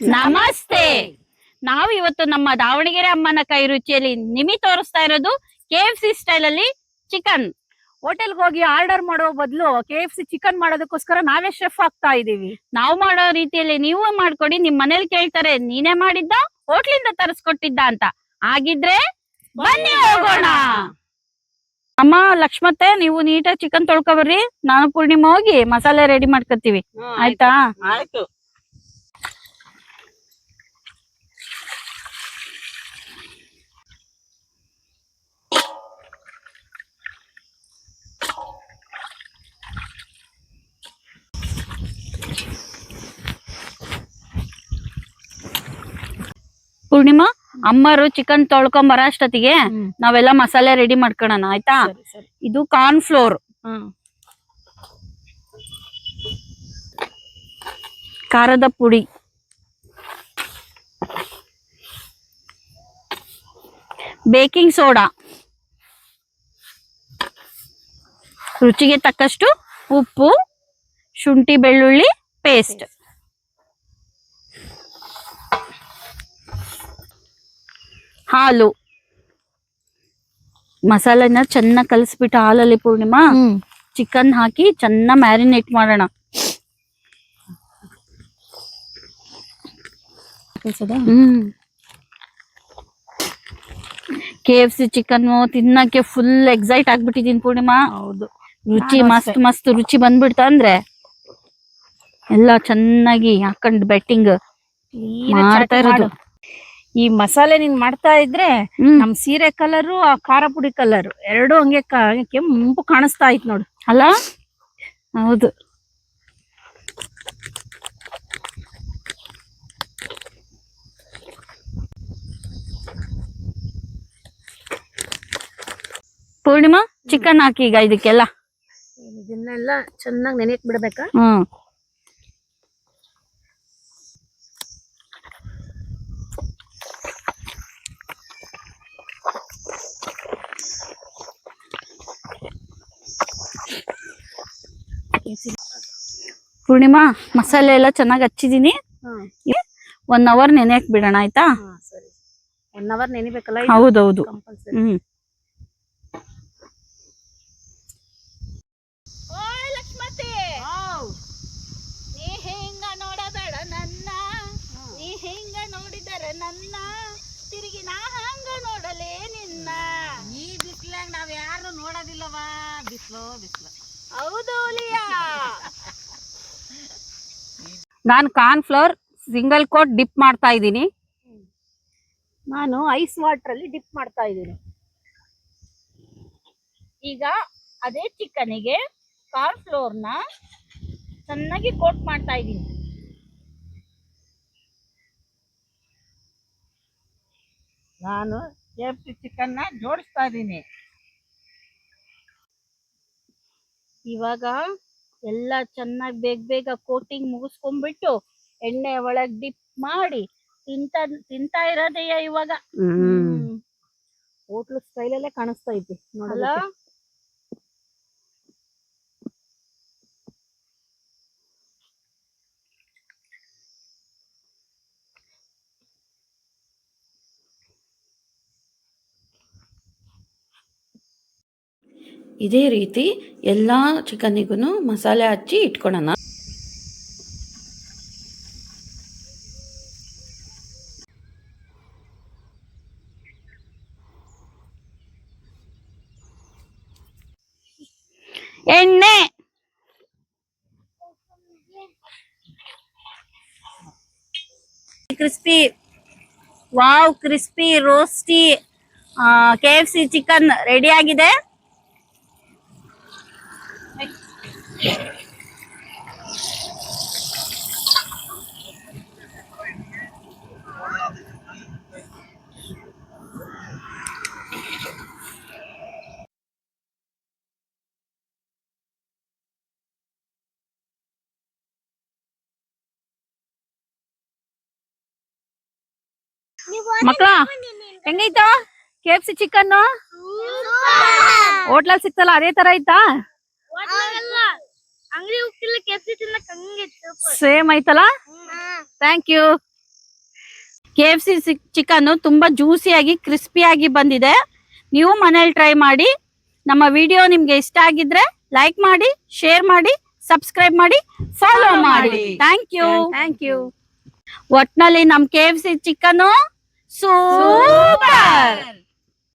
ನಮಸ್ತೆ. ನಾವು ಇವತ್ತು ನಮ್ಮ ದಾವಣಗೆರೆ ಅಮ್ಮನ ಕೈ ರುಚಿಯಲ್ಲಿ ನಿಮಿ ತೋರಿಸ್ತಾ ಇರೋದು KFC ಸ್ಟೈಲ್ ಅಲ್ಲಿ ಚಿಕನ್. ಹೋಟೆಲ್ಗೆ ಹೋಗಿ ಆರ್ಡರ್ ಮಾಡೋ ಬದಲು KFC ಚಿಕನ್ ಮಾಡೋದಕ್ಕೋಸ್ಕರ ನಾವೇ ಶೆಫ್ ಆಗ್ತಾ ಇದೀವಿ. ನಾವು ಮಾಡೋ ರೀತಿಯಲ್ಲಿ ನೀವು ಮಾಡ್ಕೊಡಿ. ನಿಮ್ ಮನೇಲಿ ಕೇಳ್ತಾರೆ ನೀನೇ ಮಾಡಿದ್ದ ಹೋಟ್ಲಿಂದ ತರಿಸ್ಕೊಟ್ಟಿದ್ದ ಅಂತ. ಆಗಿದ್ರೆ ಬನ್ನಿ ಹೋಗೋಣ. ಅಮ್ಮ ಲಕ್ಷ್ಮತ್ತೆ, ನೀವು ನೀಟಾಗಿ ಚಿಕನ್ ತೊಳ್ಕೊಬರ್ರಿ. ನಾನು ಪೂರ್ಣಿಮಾ ಹೋಗಿ ಮಸಾಲೆ ರೆಡಿ ಮಾಡ್ಕೊತೀವಿ. ಆಯ್ತಾ? ಆಯ್ತು. ಪೂರ್ಣಿಮಾ, ಅಮ್ಮರು ಚಿಕನ್ ತೊಳ್ಕೊಂಬರ ಅಷ್ಟೊತ್ತಿಗೆ ನಾವೆಲ್ಲ ಮಸಾಲೆ ರೆಡಿ ಮಾಡ್ಕೊಳ್ಳೋಣ. ಆಯ್ತಾ? ಇದು ಕಾರ್ನ್ ಫ್ಲೋರ್, ಖಾರದ ಪುಡಿ, ಬೇಕಿಂಗ್ ಸೋಡಾ, ರುಚಿಗೆ ತಕ್ಕಷ್ಟು ಉಪ್ಪು, ಶುಂಠಿ ಬೆಳ್ಳುಳ್ಳಿ ಪೇಸ್ಟ್, ಹಾಲು. ಮಸಾಲೆನ ಚೆನ್ನಾಗಿ ಕಲಸ್ಬಿಟ್ಟು ಹಾಲಲ್ಲಿ ಪೂರ್ಣಿಮಾ ಚಿಕನ್ ಹಾಕಿ ಚೆನ್ನಾಗಿ ಮ್ಯಾರಿನೇಟ್ ಮಾಡೋಣ. KFC ಚಿಕನ್ ತಿನ್ನಕ್ಕೆ ಫುಲ್ ಎಕ್ಸೈಟ್ ಆಗ್ಬಿಟ್ಟಿದೀನಿ ಪೂರ್ಣಿಮಾ. ಹೌದು, ರುಚಿ ಮಸ್ತ್ ರುಚಿ ಬಂದ್ಬಿಡ್ತ ಅಂದ್ರೆ ಎಲ್ಲ ಚೆನ್ನಾಗಿ ಹಾಕೊಂಡ್ ಬೆಟ್ಟಿಂಗ್ ಮಾಡ್ತಾ ಇರೋದು. ಈ ಮಸಾಲೆ ನೀನ್ ಮಾಡ್ತಾ ಇದ್ರೆ ನಮ್ ಸೀರೆ ಕಲರು ಆ ಖಾರ ಪುಡಿ ಕಲರ್ ಎರಡು ಹಂಗೆ ಕೆಂಪು ಕಾಣಿಸ್ತಾ ಇತ್ತು ನೋಡು. ಅಲ್ಲ? ಹೌದು. ಪೂರ್ಣಿಮಾ, ಚಿಕನ್ ಹಾಕಿ ಈಗ ಇದಕ್ಕೆಲ್ಲ. ಇದನ್ನೆಲ್ಲ ಚೆನ್ನಾಗಿ ನೆನೆಯಕ್ ಬಿಡ್ಬೇಕಾ? ಪೂರ್ಣಿಮಾ, ಮಸಾಲೆ ಎಲ್ಲ ಚೆನ್ನಾಗಿ ಹಚ್ಚಿದೀನಿ. 1 hour ನೆನೆಯಕ್ ಬಿಡೋಣ. ಆಯ್ತಾ? 1 hour ನೆನಿಬೇಕಲ್ಲ? ಹೌದೌದು. ನೀ ಹೆಂಗ ನೋಡಬೇಡ ನನ್ನ, ನೀ ಹೆಂಗ ನೋಡಿದರೆ ನನ್ನ, ತಿರುಗಿ ನಾ ಹಂಗ ನೋಡಲೇ ನಿನ್ನ. ಈ ಬಿಸ್ಲಾಗ ನಾವ್ ಯಾರು ನೋಡೋದಿಲ್ಲವಾ? ಬಿಸ್ಲು. ಹೌದು ಲಿಯಾ. ನಾನು corn flour single coat dip ಮಾಡ್ತಾ ಇದ್ದೀನಿ. ನಾನು ಐಸ್ ವಾಟರ್ ಅಲ್ಲಿ ಡಿಪ್ ಮಾಡ್ತಾ ಇದ್ದೀನಿ. ಈಗ ಅದೇ ಚಿಕನಿಗೆ ಕಾರ್ನ್ ಫ್ಲೋರ್ ನ ಚೆನ್ನಾಗಿ ಕೋಟ್ ಮಾಡ್ತಾ ಇದ್ದೀನಿ. ನಾನು KFC ಚಿಕನ್ ನ ಜೋಡಿಸ್ತಾ ಇದ್ದೀನಿ. ಇವಾಗ ಎಲ್ಲ ಚೆನ್ನಾಗಿ ಬೇಗ ಕೋಟಿಂಗ್ ಮುಗಿಸ್ಕೊಂಡ್ಬಿಟ್ಟು ಎಣ್ಣೆ ಒಳಗ್ ಡಿಪ್ ಮಾಡಿ ತಿಂತಾ ಇರೋದಯ್ಯ ಇವಾಗ. ಹೋಟ್ಲು ಸ್ಟೈಲ್ ಅಲ್ಲೇ ಕಾಣಿಸ್ತಾ ಐತಿ ನೋಡಲ್ಲ. ಇದೇ ರೀತಿ ಎಲ್ಲಾ ಚಿಕನ್ನಿಗೂ ಮಸಾಲೆ ಹಚ್ಚಿ ಇಟ್ಕೊಳ್ಳೋಣ. ಎಣ್ಣೆ, crispy, wow, crispy roasty KFC chicken ready ಆಗಿದೆ. ಮಕ್ಕಳ ಹೆಂಗೈತಾ KFC ಚಿಕನ್? ಹೋಟ್ಲಲ್ಲಿ ಸಿಕ್ತಲ್ಲ ಅದೇ ತರ ಐತಾ? ಸೇಮ್ ಐತಲ್ಲ? Thank you. KFC ಚಿಕನ್ ತುಂಬಾ ಜ್ಯೂಸಿಯಾಗಿ ಕ್ರಿಸ್ಪಿಯಾಗಿ ಬಂದಿದೆ. ನೀವು ಮನೇಲಿ ಟ್ರೈ ಮಾಡಿ. ನಮ್ಮ ವಿಡಿಯೋ ನಿಮ್ಗೆ ಇಷ್ಟ ಆಗಿದ್ರೆ ಲೈಕ್ ಮಾಡಿ, ಶೇರ್ ಮಾಡಿ, ಸಬ್ಸ್ಕ್ರೈಬ್ ಮಾಡಿ, ಫಾಲೋ ಮಾಡಿ. Thank you. ಒಟ್ನಲ್ಲಿ ನಮ್ KFC ಚಿಕನ್ ಸೂಪರ್.